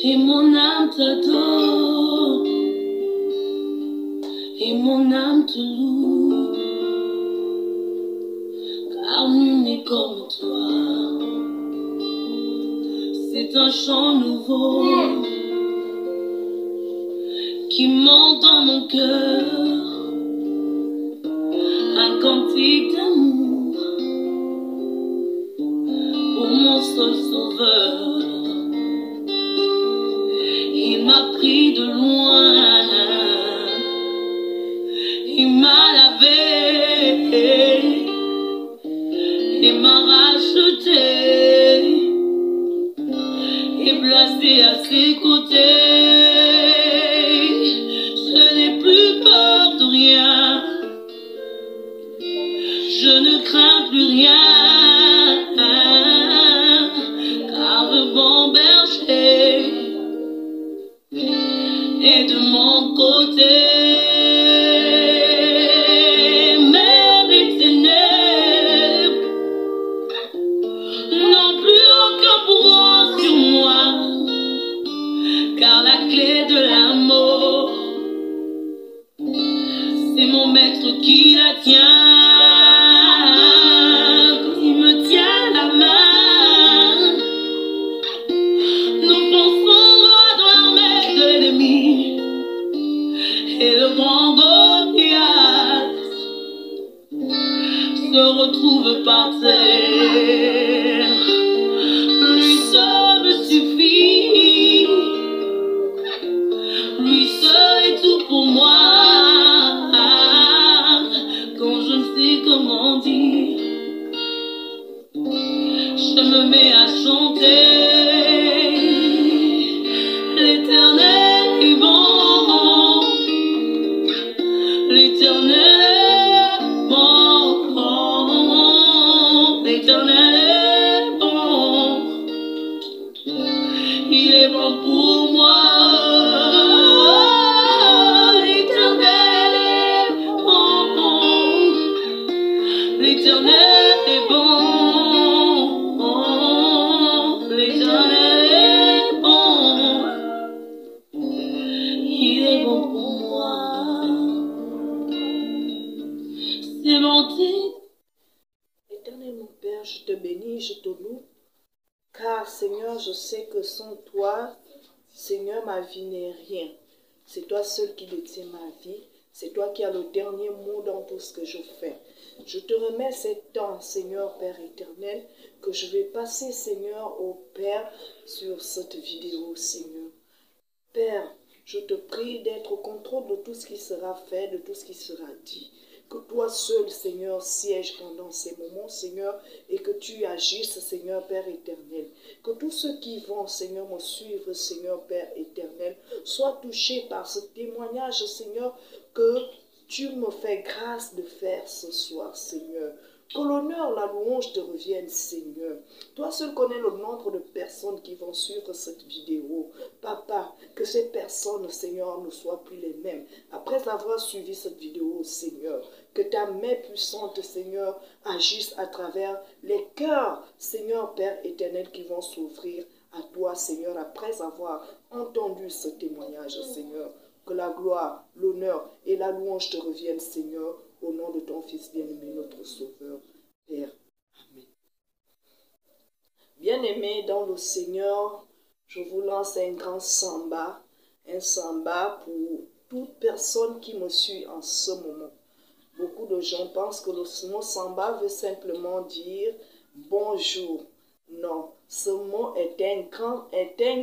et mon âme t'adore, et mon âme te loue, car nul n'est comme toi. C'est un chant nouveau qui monte dans mon cœur, un cantique d'amour pour mon seul sauveur. Il m'a pris de loin, il m'a lavé et m'a racheté et placé à ses côtés. Je n'ai plus peur de rien, je ne crains plus rien, car le bon berger est de mon côté. Même les ténèbres n'ont plus aucun pouvoir sur moi, car la clé de l'amour, c'est mon maître qui la tient. Quand il me tient la main, nous pensons droit dans l'armée de l'ennemi, et le grand Goliath se retrouve par terre. Lui seul me suffit, lui seul est tout pour moi. Quand je ne sais comment dire, je me mets à chanter. L'Éternel est bon, l'Éternel est bon, l'Éternel est bon, il est bon pour moi. L'Éternel est bon, l'Éternel est bon, l'Éternel est bon, il est bon pour moi. C'est monté. Éternel mon Père, je te bénis, je te loue, car Seigneur, je sais que sans toi, Seigneur, ma vie n'est rien. C'est toi seul qui détiens ma vie. C'est toi qui as le dernier mot dans tout ce que je fais. Je te remets ces temps, Seigneur, Père éternel, que je vais passer, Seigneur, au Père, sur cette vidéo, Seigneur. Père, je te prie d'être au contrôle de tout ce qui sera fait, de tout ce qui sera dit. Que toi seul, Seigneur, siège pendant ces moments, Seigneur, et que tu agisses, Seigneur, Père éternel. Que tous ceux qui vont, Seigneur, me suivre, Seigneur, Père éternel, soient touchés par ce témoignage, Seigneur, que tu me fais grâce de faire ce soir, Seigneur. Que l'honneur, la louange te reviennent, Seigneur. Toi seul connais le nombre de personnes qui vont suivre cette vidéo. Papa, que ces personnes, Seigneur, ne soient plus les mêmes. Après avoir suivi cette vidéo, Seigneur, que ta main puissante, Seigneur, agisse à travers les cœurs, Seigneur, Père éternel, qui vont s'ouvrir à toi, Seigneur, après avoir entendu ce témoignage, Seigneur. Que la gloire, l'honneur et la louange te reviennent, Seigneur, au nom de ton Fils bien-aimé, notre Sauveur, Père. Amen. Bien-aimés dans le Seigneur, je vous lance un grand samba pour toute personne qui me suit en ce moment. Beaucoup de gens pensent que le mot samba veut simplement dire bonjour. Non, ce mot est un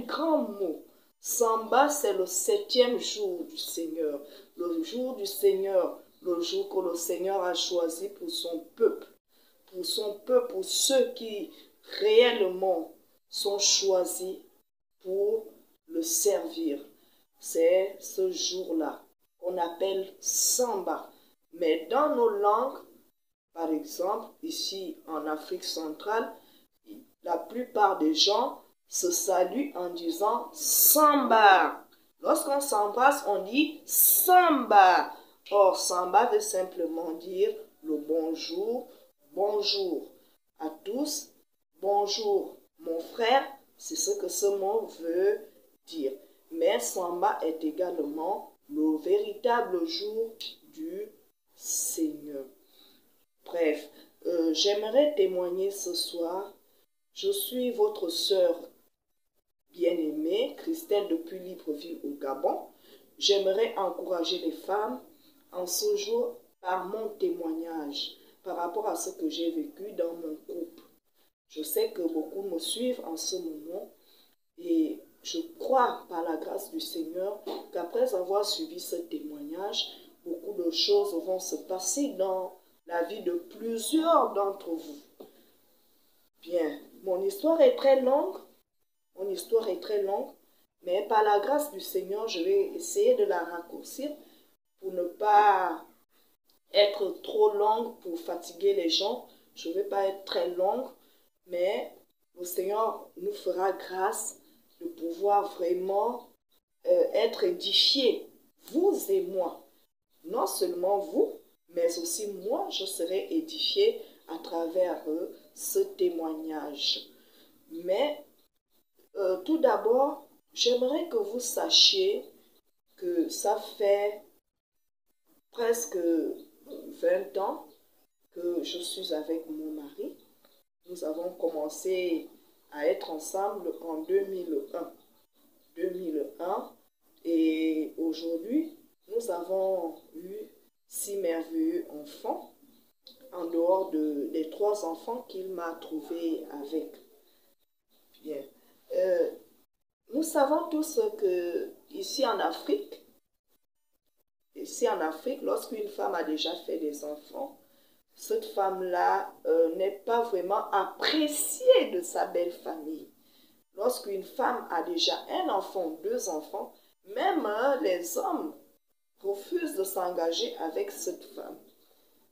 grand mot. Samba, c'est le 7e jour du Seigneur. Le jour du Seigneur, le jour que le Seigneur a choisi pour son peuple. Pour ceux qui réellement sont choisis pour le servir. C'est ce jour-là qu'on appelle samba. Mais dans nos langues, par exemple, ici en Afrique centrale, la plupart des gens se saluent en disant samba. Lorsqu'on s'embrasse, on dit samba. Or, samba veut simplement dire le bonjour, bonjour à tous, bonjour mon frère. C'est ce que ce mot veut dire. Mais Samba est également le véritable jour du Seigneur. Bref, j'aimerais témoigner ce soir. Je suis votre sœur bien-aimée, Christelle depuis Libreville au Gabon. J'aimerais encourager les femmes en ce jour par mon témoignage, par rapport à ce que j'ai vécu dans mon couple. Je sais que beaucoup me suivent en ce moment et je crois par la grâce du Seigneur qu'après avoir suivi ce témoignage, beaucoup de choses vont se passer dans la vie de plusieurs d'entre vous. Bien, mon histoire est très longue, mais par la grâce du Seigneur, je vais essayer de la raccourcir pour ne pas être trop longue, pour fatiguer les gens. Je ne vais pas être très longue, mais le Seigneur nous fera grâce de pouvoir vraiment être édifiés, vous et moi. Non seulement vous, mais aussi moi, je serai édifié à travers ce témoignage. Mais tout d'abord, j'aimerais que vous sachiez que ça fait presque 20 ans que je suis avec mon mari. Nous avons commencé à être ensemble en 2001. Et aujourd'hui, nous avons eu 6 merveilleux enfants, en dehors des 3 enfants qu'il m'a trouvés avec. Bien. Nous savons tous que ici en Afrique, lorsqu'une femme a déjà fait des enfants, cette femme-là n'est pas vraiment appréciée de sa belle famille. Lorsqu'une femme a déjà un enfant, 2 enfants, même les hommes refusent de s'engager avec cette femme.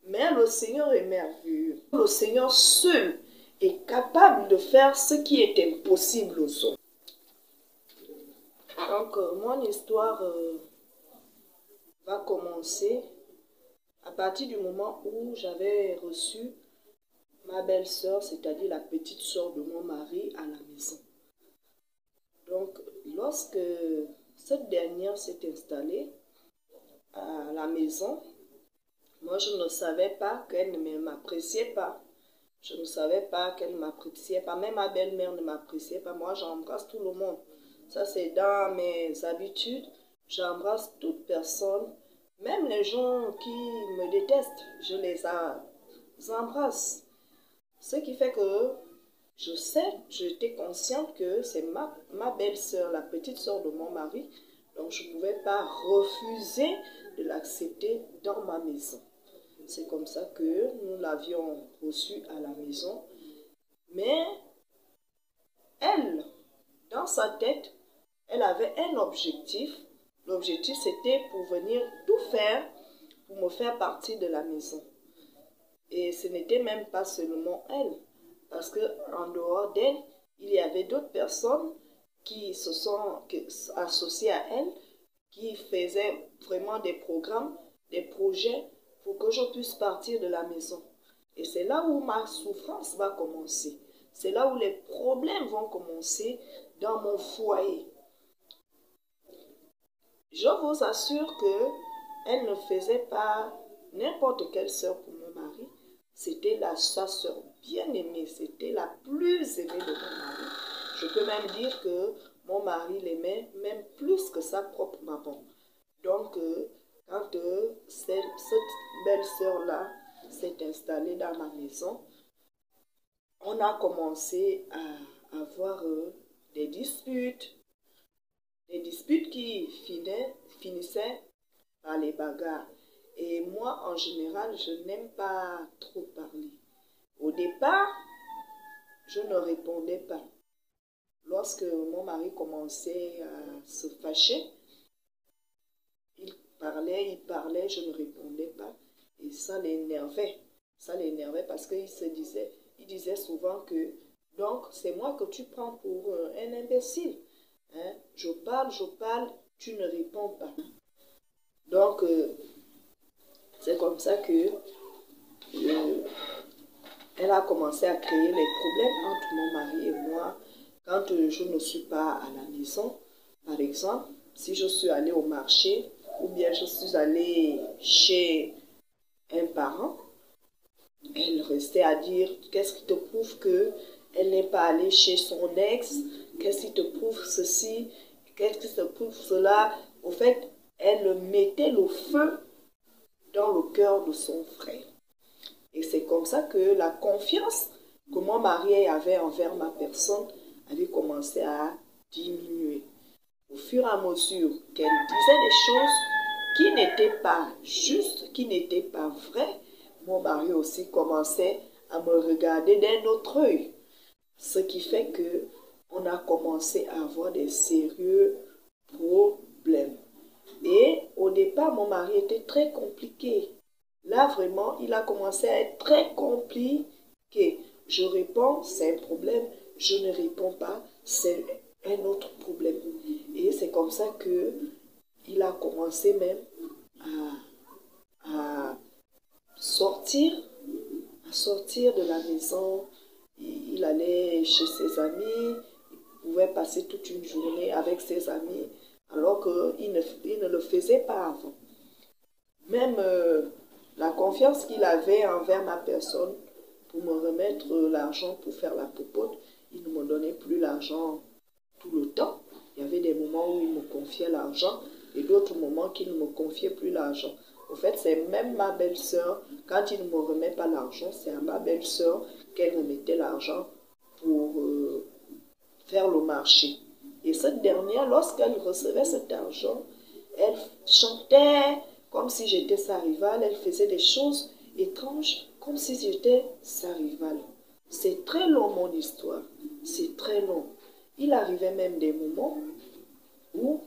Mais le Seigneur est merveilleux. Le Seigneur seul est capable de faire ce qui est impossible aux hommes. Donc, mon histoire va commencer à partir du moment où j'avais reçu ma belle-sœur, c'est-à-dire la petite sœur de mon mari, à la maison. Donc, lorsque cette dernière s'est installée à la maison, moi, je ne savais pas qu'elle ne m'appréciait pas. Je ne savais pas qu'elle ne m'appréciait pas. Même ma belle-mère ne m'appréciait pas. Moi, j'embrasse tout le monde. Ça, c'est dans mes habitudes. J'embrasse toute personne. Même les gens qui me détestent, je les embrasse. Ce qui fait que j'étais consciente que c'est ma belle-sœur, la petite sœur de mon mari. Donc, je ne pouvais pas refuser de l'accepter dans ma maison. C'est comme ça que nous l'avions reçue à la maison. Mais elle, dans sa tête, elle avait un objectif. L'objectif, c'était pour venir tout faire pour me faire partie de la maison. Et ce n'était même pas seulement elle. Parce qu'en dehors d'elle, il y avait d'autres personnes qui se sont associées à elle, qui faisaient vraiment des programmes, des projets pour que je puisse partir de la maison. Et c'est là où ma souffrance va commencer. C'est là où les problèmes vont commencer dans mon foyer. Je vous assure qu'elle ne faisait pas n'importe quelle sœur pour mon mari. C'était sa sœur bien-aimée. C'était la plus aimée de mon mari. Je peux même dire que mon mari l'aimait même plus que sa propre maman. Donc, quand cette belle-sœur-là s'est installée dans ma maison, on a commencé à avoir des disputes qui finissaient par les bagarres. Et moi, en général, je n'aime pas trop parler. Au départ, je ne répondais pas. Lorsque mon mari commençait à se fâcher, il parlait, je ne répondais pas. Et ça l'énervait. Ça l'énervait parce qu'il disait souvent que, donc, c'est moi que tu prends pour un imbécile. Hein? Je parle, tu ne réponds pas. Donc, c'est comme ça que elle a commencé à créer les problèmes entre mon mari et moi quand je ne suis pas à la maison. Par exemple, si je suis allée au marché ou bien je suis allée chez un parent, elle restait à dire qu'est-ce qui te prouve qu'elle n'est pas allée chez son ex, qu'est-ce qui te prouve ceci, qu'est-ce qui te prouve cela. Au fait, elle mettait le feu dans le cœur de son frère. Et c'est comme ça que la confiance que mon mari avait envers ma personne avait commencé à diminuer. Au fur et à mesure qu'elle disait des choses qui n'étaient pas justes, qui n'étaient pas vraies, mon mari aussi commençait à me regarder d'un autre œil. Ce qui fait que on a commencé à avoir des sérieux problèmes. Et au départ, mon mari était très compliqué. Là, vraiment, il a commencé à être très compliqué. Je réponds, c'est un problème. Je ne réponds pas, c'est un autre problème. Et c'est comme ça que il a commencé même à sortir de la maison. Il allait chez ses amis, il pouvait passer toute une journée avec ses amis, alors qu'il ne le faisait pas avant. Même la confiance qu'il avait envers ma personne pour me remettre l'argent pour faire la popote, il ne me donnait plus l'argent tout le temps. Il y avait des moments où il me confiait l'argent et d'autres moments qu'il ne me confiait plus l'argent. Au fait, c'est même ma belle-sœur, quand il ne me remet pas l'argent, c'est à ma belle-sœur qu'elle me mettait l'argent pour faire le marché. Et cette dernière, lorsqu'elle recevait cet argent, elle chantait comme si j'étais sa rivale, elle faisait des choses étranges comme si j'étais sa rivale. C'est très long mon histoire, c'est très long. Il arrivait même des moments où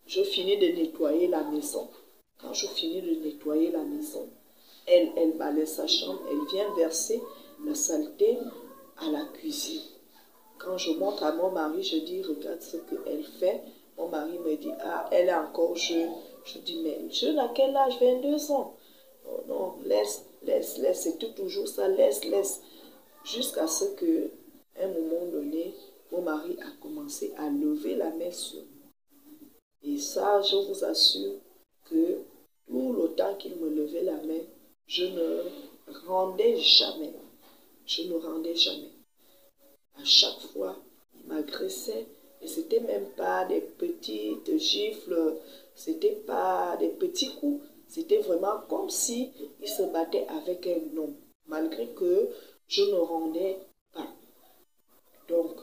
je finis de nettoyer la maison. Quand je finis de nettoyer la maison, elle balaie sa chambre, elle vient verser la saleté à la cuisine. Quand je montre à mon mari, je dis, regarde ce qu'elle fait. Mon mari me dit, ah, elle est encore jeune. Je dis, mais jeune à quel âge? 22 ans. Oh non, laisse, c'est toujours ça, laisse. Jusqu'à ce que, à un moment donné, mon mari a commencé à lever la main sur moi. Et ça, je vous assure que tout le temps qu'il me levait la main, je ne rendais jamais. Je ne rendais jamais. À chaque fois, il m'agressait. Et c'était même pas des petites gifles, c'était pas des petits coups. C'était vraiment comme si il se battait avec un homme, malgré que je ne rendais pas. Donc,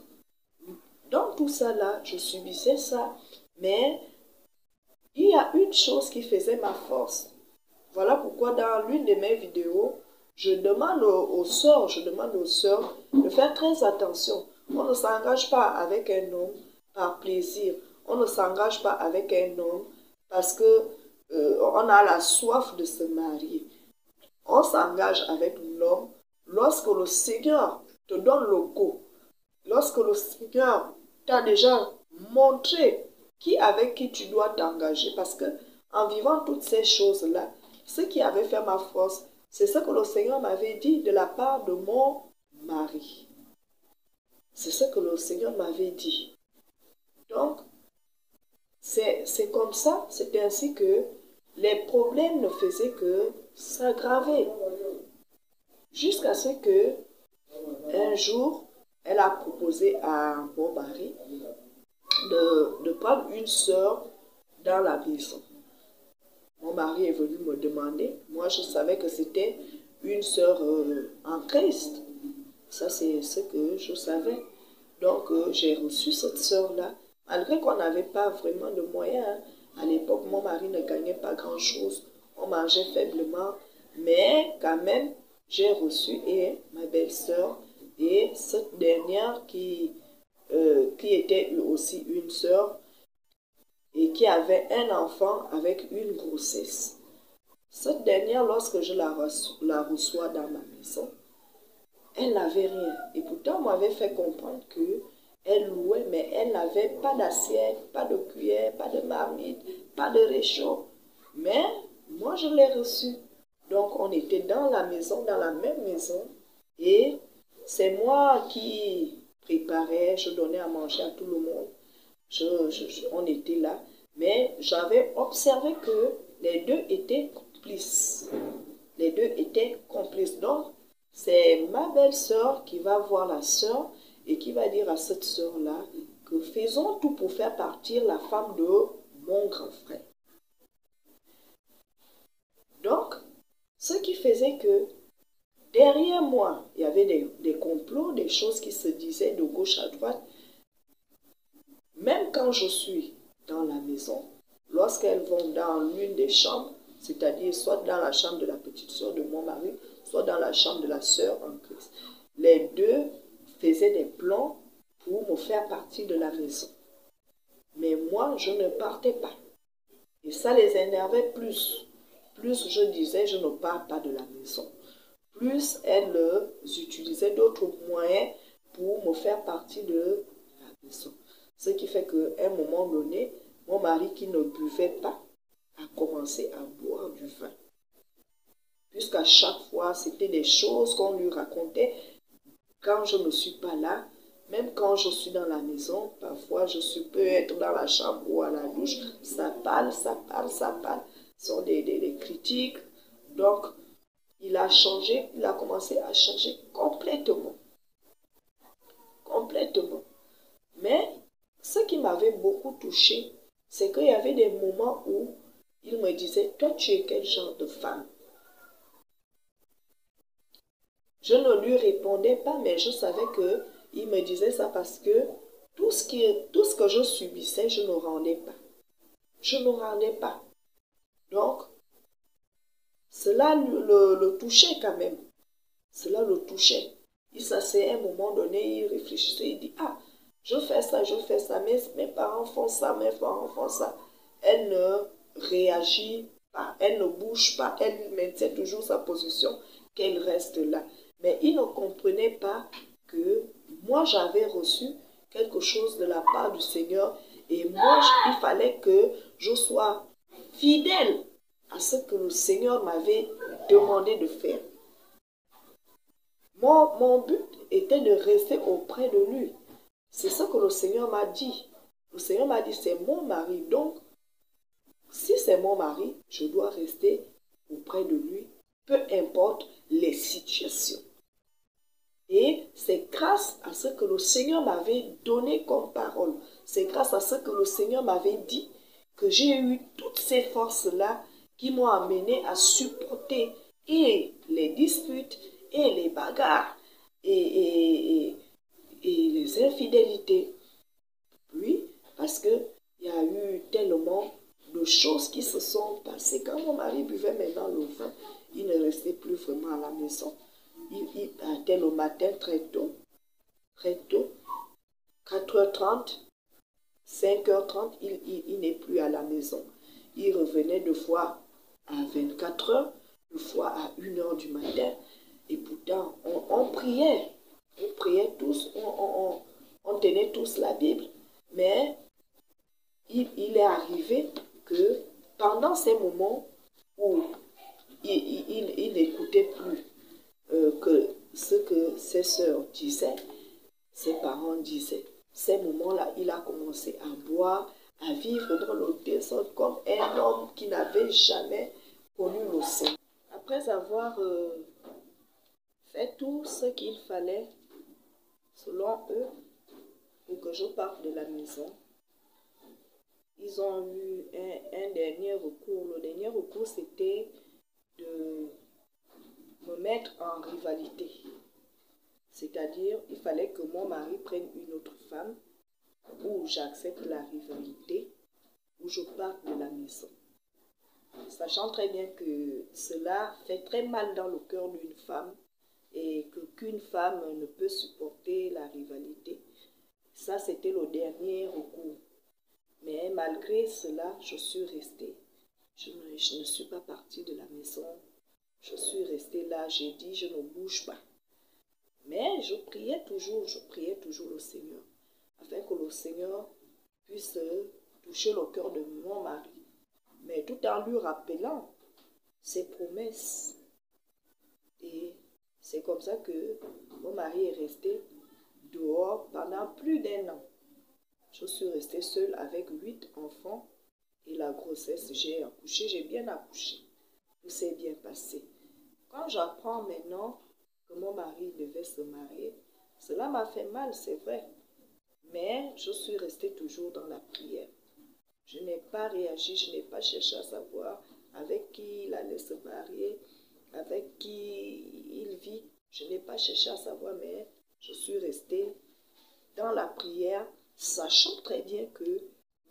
dans tout ça là, je subissais ça. Mais il y a une chose qui faisait ma force. Voilà pourquoi dans l'une de mes vidéos, je demande aux sœurs de faire très attention. On ne s'engage pas avec un homme par plaisir. On ne s'engage pas avec un homme parce que on a la soif de se marier. On s'engage avec l'homme lorsque le Seigneur te donne le go. Lorsque le Seigneur t'a déjà montré avec qui tu dois t'engager. Parce que en vivant toutes ces choses-là, ce qui avait fait ma force, c'est ce que le Seigneur m'avait dit de la part de mon mari. C'est ce que le Seigneur m'avait dit. Donc, c'est comme ça, c'est ainsi que les problèmes ne faisaient que s'aggraver. Jusqu'à ce que, un jour, elle a proposé à mon mari de prendre une sœur dans la maison. Mon mari est venu me demander. Moi, je savais que c'était une sœur en Christ. Ça, c'est ce que je savais. Donc, j'ai reçu cette sœur-là. Malgré qu'on n'avait pas vraiment de moyens. À l'époque, mon mari ne gagnait pas grand-chose. On mangeait faiblement. Mais quand même, j'ai reçu et ma belle-sœur et cette dernière qui était aussi une sœur et qui avait un enfant avec une grossesse. Cette dernière, lorsque je la reçois dans ma maison, elle n'avait rien. Et pourtant, on m'avait fait comprendre qu'elle louait, mais elle n'avait pas d'assiette, pas de cuillère, pas de marmite, pas de réchaud. Mais moi, je l'ai reçue. Donc, on était dans la maison, dans la même maison. Et c'est moi qui préparais, je donnais à manger à tout le monde. On était là, mais j'avais observé que les deux étaient complices. Les deux étaient complices. Donc, c'est ma belle-sœur qui va voir la sœur et qui va dire à cette sœur-là que faisons tout pour faire partir la femme de mon grand frère. Donc, ce qui faisait que derrière moi, il y avait des complots, des choses qui se disaient de gauche à droite. Même quand je suis dans la maison, lorsqu'elles vont dans l'une des chambres, c'est-à-dire soit dans la chambre de la petite sœur de mon mari, soit dans la chambre de la sœur en Christ, les deux faisaient des plans pour me faire partir de la maison. Mais moi, je ne partais pas. Et ça les énervait plus. Plus je disais, je ne pars pas de la maison. Plus elles utilisaient d'autres moyens pour me faire partir de la maison. Ce qui fait qu'à un moment donné, mon mari qui ne buvait pas a commencé à boire du vin. Puisqu'à chaque fois, c'était des choses qu'on lui racontait quand je ne suis pas là. Même quand je suis dans la maison, parfois je peux être dans la chambre ou à la douche, ça parle, ça parle, ça parle. Ce sont des critiques. Donc, il a changé, il a commencé à changer complètement. Complètement. Mais ce qui m'avait beaucoup touché, c'est qu'il y avait des moments où il me disait, toi tu es quel genre de femme? Je ne lui répondais pas, mais je savais qu'il me disait ça parce que tout ce que je subissais, je ne rendais pas. Je ne rendais pas. Donc, cela le touchait quand même. Cela le touchait. Il s'asseyait à un moment donné, il réfléchissait, il dit, ah, je fais ça, mais mes parents font ça, mes parents font ça. Elle ne réagit pas, elle ne bouge pas, elle maintient toujours sa position, qu'elle reste là. Mais il ne comprenait pas que moi j'avais reçu quelque chose de la part du Seigneur et moi il fallait que je sois fidèle à ce que le Seigneur m'avait demandé de faire. Mon but était de rester auprès de lui. C'est ce que le Seigneur m'a dit. Le Seigneur m'a dit, c'est mon mari. Donc, si c'est mon mari, je dois rester auprès de lui, peu importe les situations. Et c'est grâce à ce que le Seigneur m'avait donné comme parole. C'est grâce à ce que le Seigneur m'avait dit que j'ai eu toutes ces forces-là qui m'ont amené à supporter et les disputes et les bagarres et les infidélités. Oui, parce qu'il y a eu tellement de choses qui se sont passées. Quand mon mari buvait maintenant le vin, il ne restait plus vraiment à la maison. Il partait le matin très tôt, 4h30, 5h30, il n'est plus à la maison. Il revenait deux fois à 24h, deux fois à 1h du matin. Et pourtant, on priait tous, on tenait tous la Bible. Mais il est arrivé que pendant ces moments où il n'écoutait plus que ce que ses sœurs disaient, ses parents disaient, ces moments-là, il a commencé à boire, à vivre dans le désordre comme un homme qui n'avait jamais connu le Seigneur. Après avoir fait tout ce qu'il fallait, selon eux, pour que je parte de la maison, ils ont eu un dernier recours. Le dernier recours, c'était de me mettre en rivalité. C'est-à-dire, il fallait que mon mari prenne une autre femme, ou j'accepte la rivalité, ou je parte de la maison. Sachant très bien que cela fait très mal dans le cœur d'une femme, et qu'une femme ne peut supporter la rivalité. Ça, c'était le dernier recours. Mais malgré cela, je suis restée. Je ne suis pas partie de la maison. Je suis restée là. J'ai dit, je ne bouge pas. Mais je priais toujours le Seigneur, afin que le Seigneur puisse toucher le cœur de mon mari. Mais tout en lui rappelant ses promesses. Et c'est comme ça que mon mari est resté dehors pendant plus d'1 an. Je suis restée seule avec 8 enfants et la grossesse, j'ai accouché, j'ai bien accouché. Tout s'est bien passé. Quand j'apprends maintenant que mon mari devait se marier, cela m'a fait mal, c'est vrai. Mais je suis restée toujours dans la prière. Je n'ai pas réagi, je n'ai pas cherché à savoir avec qui il allait se marier, avec qui il vit. Je n'ai pas cherché à savoir, mais je suis restée dans la prière, sachant très bien que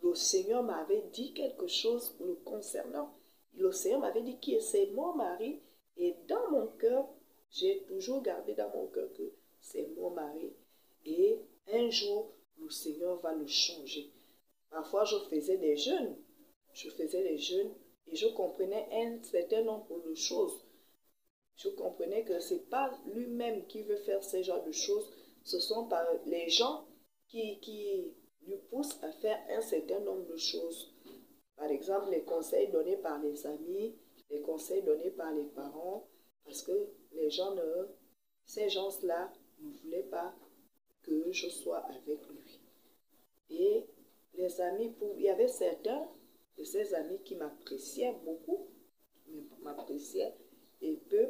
le Seigneur m'avait dit quelque chose le concernant. Le Seigneur m'avait dit que c'est mon mari, et dans mon cœur, j'ai toujours gardé dans mon cœur que c'est mon mari. Et un jour, le Seigneur va le changer. Parfois, je faisais des jeûnes et je comprenais un certain nombre de choses. Je comprenais que ce n'est pas lui-même qui veut faire ce genre de choses, ce sont les gens qui lui poussent à faire un certain nombre de choses. Par exemple, les conseils donnés par les amis, les conseils donnés par les parents, parce que ces gens-là ne voulaient pas que je sois avec lui. Et les amis, il y avait certains de ces amis qui m'appréciaient beaucoup, et peu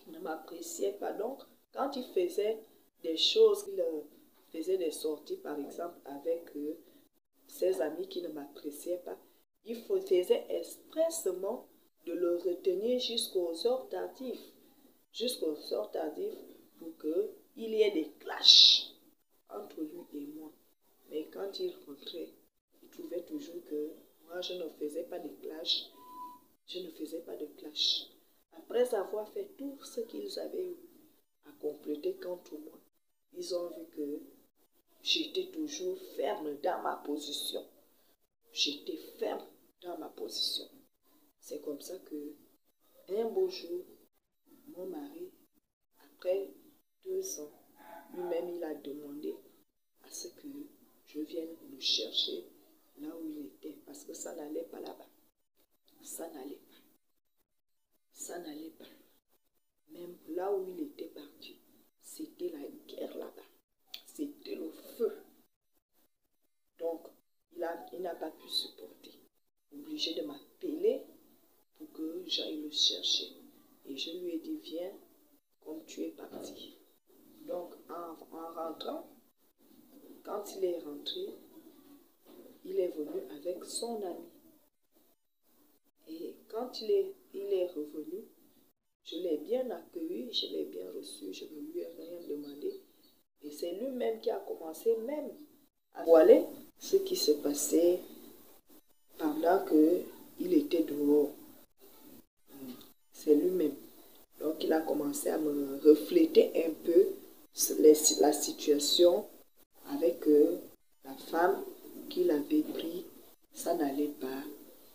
ne m'appréciaient pas. Donc, quand ils faisaient des choses, ils faisaient des sorties, par exemple, avec ces amis qui ne m'appréciaient pas, il faisait expressément de le retenir jusqu'aux heures tardives, pour qu'il y ait des clashs entre lui et moi. Mais quand il rentrait, il trouvait toujours que moi, je ne faisais pas de clash. Après avoir fait tout ce qu'ils avaient eu à compléter contre moi, ils ont vu que j'étais toujours ferme dans ma position. C'est comme ça que, un beau jour, mon mari, après 2 ans, lui-même, il a demandé à ce que je vienne le chercher là où il était, parce que ça n'allait pas là-bas. Ça n'allait pas. Même là où il était parti, c'était la guerre là-bas. C'était le feu. Donc, il n'a pas pu supporter. Obligé de m'appeler pour que j'aille le chercher. Et je lui ai dit, viens, comme tu es parti. Donc, en rentrant, quand il est rentré, il est venu avec son ami. Et quand il est revenu, je l'ai bien accueilli, je l'ai bien reçu, je ne lui ai rien demandé. Et c'est lui-même qui a commencé même à voiler ce qui se passait pendant qu'il était dehors. C'est lui-même. Donc il a commencé à me refléter un peu la situation avec la femme qu'il avait pris. Ça n'allait pas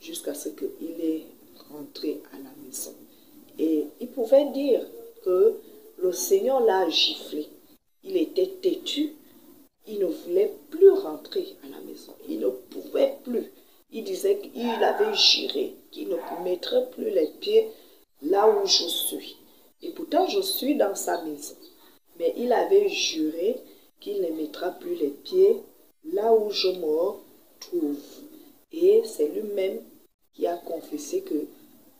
jusqu'à ce qu'il est rentré à la maison. Et il pouvait dire que le Seigneur l'a giflé. Il était têtu. Il ne voulait plus rentrer à la maison. Il ne pouvait plus. Il disait qu'il avait juré qu'il ne mettrait plus les pieds là où je suis. Et pourtant, je suis dans sa maison. Mais il avait juré qu'il ne mettra plus les pieds là où je me trouve. Et c'est lui-même qui a confessé que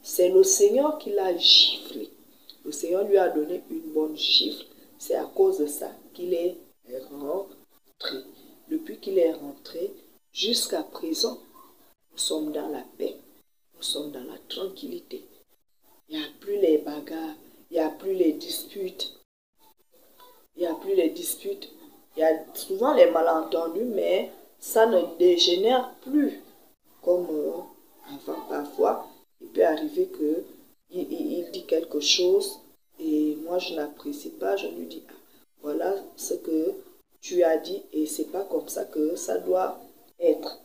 c'est le Seigneur qui l'a giflé. Le Seigneur lui a donné une bonne gifle. C'est à cause de ça qu'il est rentré. Depuis qu'il est rentré, jusqu'à présent, nous sommes dans la paix. Nous sommes dans la tranquillité. Il n'y a plus les bagarres. Il n'y a plus les disputes. Il y a souvent les malentendus, mais ça ne dégénère plus comme avant. Parfois, il peut arriver qu'il dit quelque chose et moi je n'apprécie pas. Je lui dis, voilà ce que tu as dit et c'est pas comme ça que ça doit être.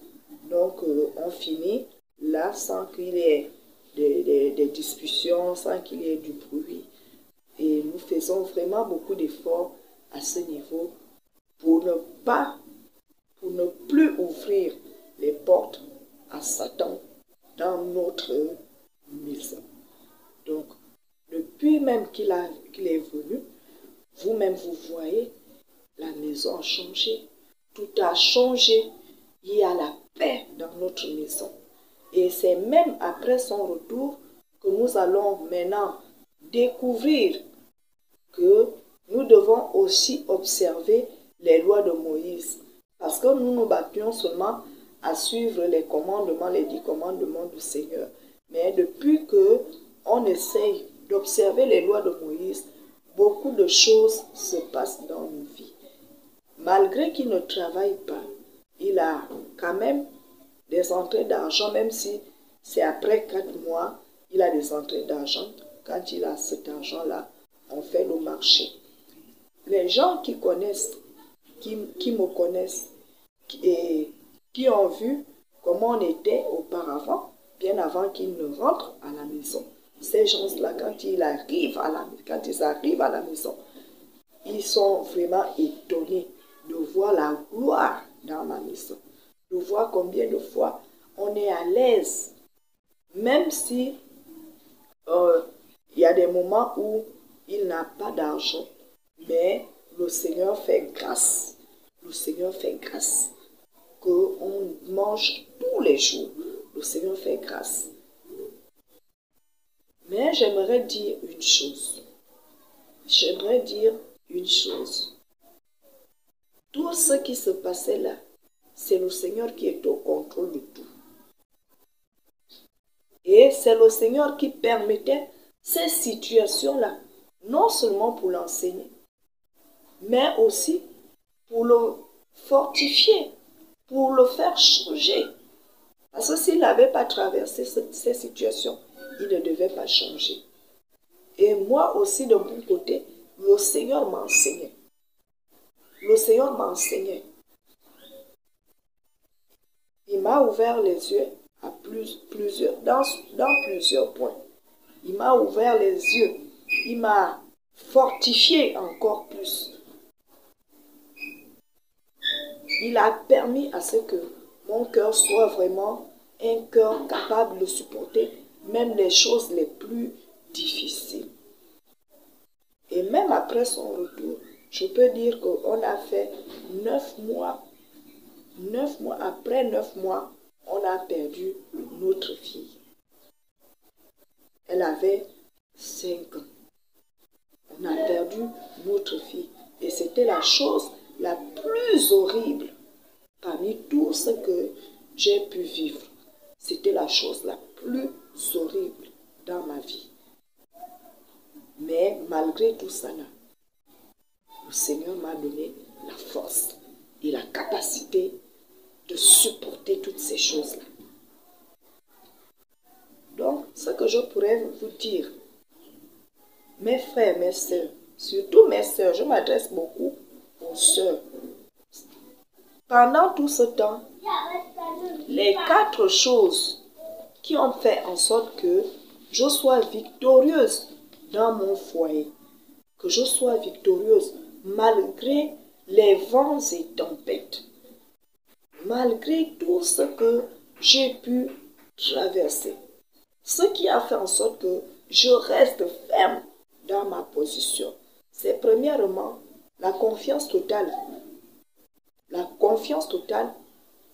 Donc on finit là sans qu'il y ait des discussions, sans qu'il y ait du bruit. Et nous faisons vraiment beaucoup d'efforts à ce niveau pour ne plus ouvrir les portes à Satan dans notre maison. Donc, depuis même qu'il est venu, vous-même vous voyez, la maison a changé. tout a changé. Il y a la paix dans notre maison. Et c'est même après son retour que nous allons maintenant découvrir que nous devons aussi observer les lois de Moïse. Parce que nous nous battions seulement à suivre les commandements, les 10 commandements du Seigneur. Mais depuis que on essaye d'observer les lois de Moïse, beaucoup de choses se passent dans nos vies. Malgré qu'il ne travaille pas, il a quand même des entrées d'argent, même si c'est après 4 mois, il a des entrées d'argent. Quand il a cet argent-là, on fait le marché. Les gens qui connaissent, qui me connaissent et qui ont vu comment on était auparavant, bien avant qu'ils ne rentrent à la maison. Ces gens-là, quand ils arrivent à la maison, ils sont vraiment étonnés de voir la gloire dans ma maison, de voir combien de fois on est à l'aise, même si il y a des moments où il n'a pas d'argent, mais le Seigneur fait grâce. Le Seigneur fait grâce. Qu'on mange tous les jours. Le Seigneur fait grâce. Mais j'aimerais dire une chose. Tout ce qui se passait là, c'est le Seigneur qui est au contrôle de tout. Et c'est le Seigneur qui permettait ces situations-là, non seulement pour l'enseigner, mais aussi pour le fortifier, pour le faire changer. Parce que s'il n'avait pas traversé ces situations, il ne devait pas changer. Et moi aussi, de mon côté, le Seigneur m'enseignait. Le Seigneur m'enseignait. Il m'a ouvert les yeux à dans plusieurs points. Il m'a ouvert les yeux. Il m'a fortifié encore plus. Il a permis à ce que mon cœur soit vraiment un cœur capable de supporter même les choses les plus difficiles. Et même après son retour, je peux dire qu'on a fait 9 mois. 9 mois, après 9 mois, on a perdu notre fille. Elle avait 5 ans. On a perdu notre fille. Et c'était la chose la plus horrible parmi tout ce que j'ai pu vivre. C'était la chose la plus horrible dans ma vie. Mais malgré tout ça, là, le Seigneur m'a donné la force et la capacité de supporter toutes ces choses-là. Donc, ce que je pourrais vous dire, mes frères, mes sœurs, surtout mes sœurs, je m'adresse beaucoup aux sœurs. Pendant tout ce temps, les 4 choses qui ont fait en sorte que je sois victorieuse dans mon foyer, que je sois victorieuse malgré les vents et tempêtes, malgré tout ce que j'ai pu traverser. Ce qui a fait en sorte que je reste ferme dans ma position, c'est premièrement la confiance totale. La confiance totale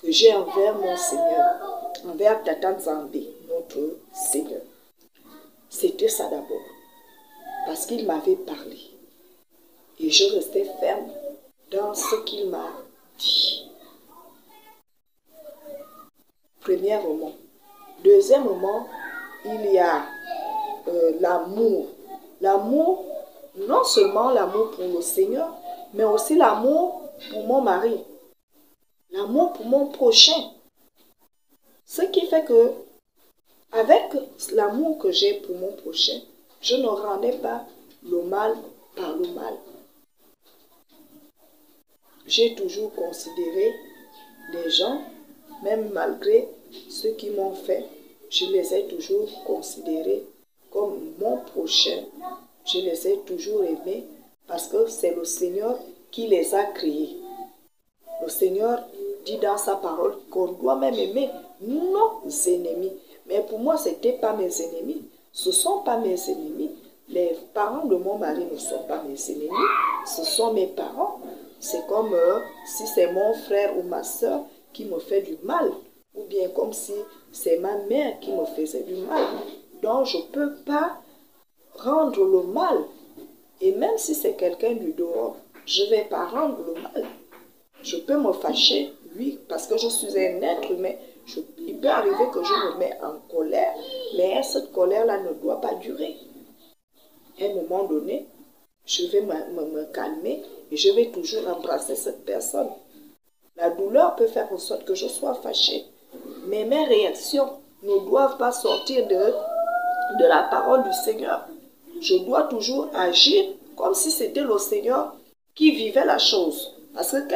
que j'ai envers mon Seigneur, envers Tata Nzambe, notre Seigneur. C'était ça d'abord. Parce qu'il m'avait parlé. Et je restais ferme dans ce qu'il m'a dit. Premièrement. Deuxièmement, il y a l'amour. L'amour, non seulement l'amour pour le Seigneur, mais aussi l'amour pour mon mari. L'amour pour mon prochain. Ce qui fait que, avec l'amour que j'ai pour mon prochain, je ne rendais pas le mal par le mal. J'ai toujours considéré les gens, même malgré ce qu'ils m'ont fait, je les ai toujours considérés comme mon prochain. Je les ai toujours aimés parce que c'est le Seigneur qui les a créés. Le Seigneur dit dans sa parole qu'on doit même aimer nos ennemis. Mais pour moi, ce n'étaient pas mes ennemis. Ce ne sont pas mes ennemis. Les parents de mon mari ne sont pas mes ennemis. Ce sont mes parents. c'est comme si c'est mon frère ou ma soeur qui me fait du mal, ou bien comme si c'est ma mère qui me faisait du mal. Donc je ne peux pas rendre le mal. Et même si c'est quelqu'un du dehors, je ne vais pas rendre le mal. Je peux me fâcher, oui, parce que je suis un être humain. Il peut arriver que je me mette en colère, mais cette colère-là ne doit pas durer. À un moment donné, je vais me calmer et je vais toujours embrasser cette personne. La douleur peut faire en sorte que je sois fâchée, mais mes réactions ne doivent pas sortir de la parole du Seigneur. Je dois toujours agir comme si c'était le Seigneur qui vivait la chose. Parce que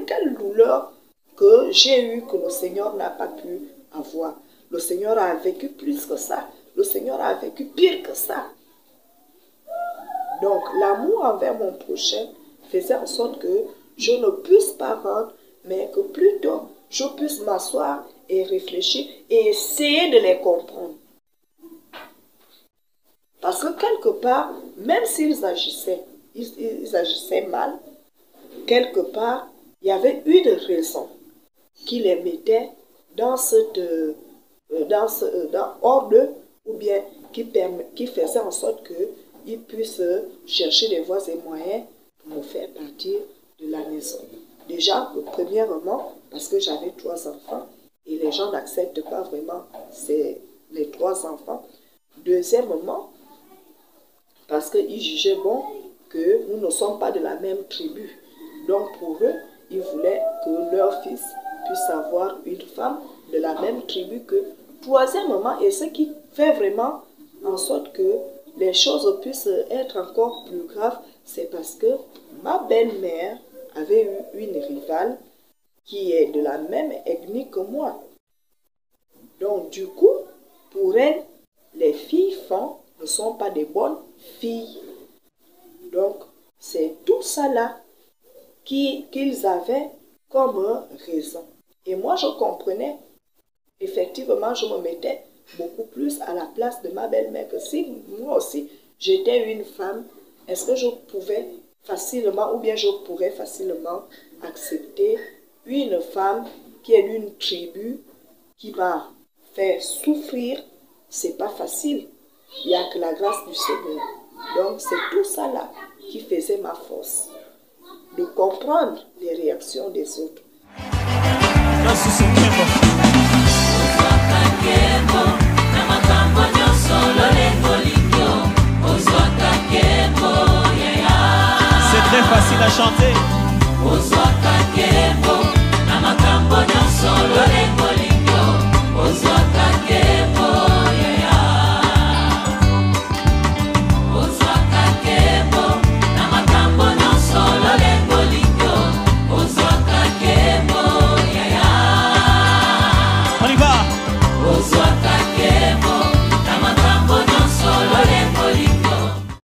quelle douleur que j'ai eue que le Seigneur n'a pas pu avoir. Le Seigneur a vécu plus que ça. Le Seigneur a vécu pire que ça. Donc, l'amour envers mon prochain faisait en sorte que je ne puisse pas rendre, mais que plutôt je puisse m'asseoir et réfléchir et essayer de les comprendre. Parce que quelque part, même s'ils agissaient, ils agissaient mal, quelque part, il y avait une raison qui les mettait hors d'eux, ou bien qui faisait en sorte qu'ils puissent chercher des voies et moyens pour me faire partir de la maison. Déjà, premièrement, parce que j'avais 3 enfants, et les gens n'acceptent pas vraiment les 3 enfants. Deuxièmement, parce qu'ils jugeaient bon que nous ne sommes pas de la même tribu. Donc pour eux, ils voulaient que leur fils puisse avoir une femme de la même tribu qu'eux. Troisièmement, et ce qui fait vraiment en sorte que les choses puissent être encore plus graves, c'est parce que ma belle-mère avait eu une rivale qui est de la même ethnie que moi. Donc du coup, pour elle, les filles ne sont pas des bonnes filles. Donc c'est tout ça là qu'ils avaient comme raison. Et moi je comprenais, effectivement je me mettais beaucoup plus à la place de ma belle-mère, que si moi aussi j'étais une femme, est-ce que je pouvais facilement, ou bien je pourrais facilement accepter une femme qui est d'une tribu qui va faire souffrir? C'est pas facile. Il n'y a que la grâce du Seigneur. Donc c'est tout ça là qui faisait ma force, de comprendre les réactions des autres. C'est très facile à chanter. On y va.